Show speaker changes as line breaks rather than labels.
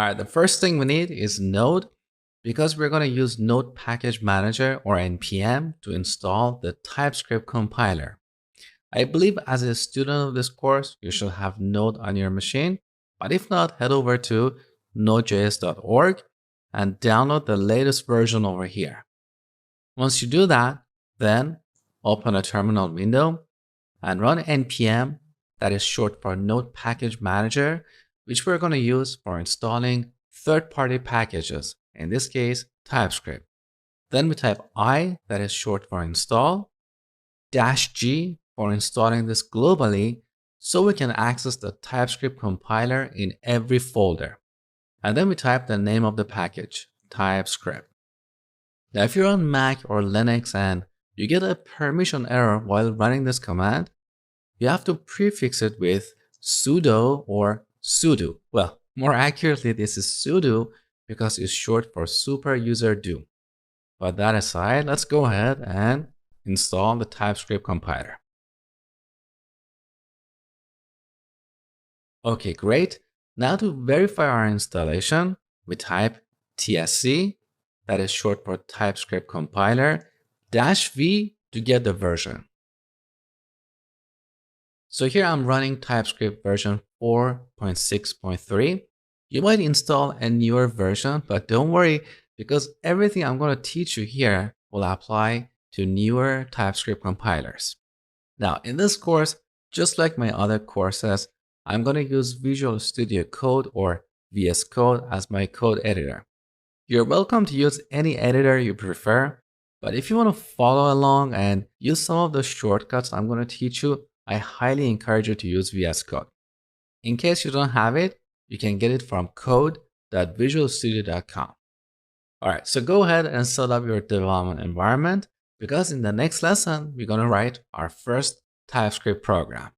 All right, the first thing we need is Node because we're going to use Node Package Manager or NPM to install the TypeScript compiler. I believe as a student of this course, you should have Node on your machine, but if not, head over to nodejs.org and download the latest version over here. Once you do that, then open a terminal window and run npm, that is short for Node Package Manager, which we're going to use for installing third-party packages, in this case, TypeScript. Then we type I, that is short for install, -G for installing this globally so we can access the TypeScript compiler in every folder. And then we type the name of the package, TypeScript. Now, if you're on Mac or Linux and you get a permission error while running this command, you have to prefix it with sudo or sudo. Well, more accurately, this is sudo because it's short for super user do. But that aside, let's go ahead and install the TypeScript compiler. Okay, great. Now to verify our installation, we type tsc, that is short for TypeScript compiler, -v to get the version. So here I'm running TypeScript version 4.6.3. You might install a newer version, but don't worry because everything I'm going to teach you here will apply to newer TypeScript compilers. Now, in this course, just like my other courses, I'm going to use Visual Studio Code or VS Code as my code editor. You're welcome to use any editor you prefer, but if you want to follow along and use some of the shortcuts I'm going to teach you, I highly encourage you to use VS Code. In case you don't have it, you can get it from code.visualstudio.com. All right, so go ahead and set up your development environment because in the next lesson, we're going to write our first TypeScript program.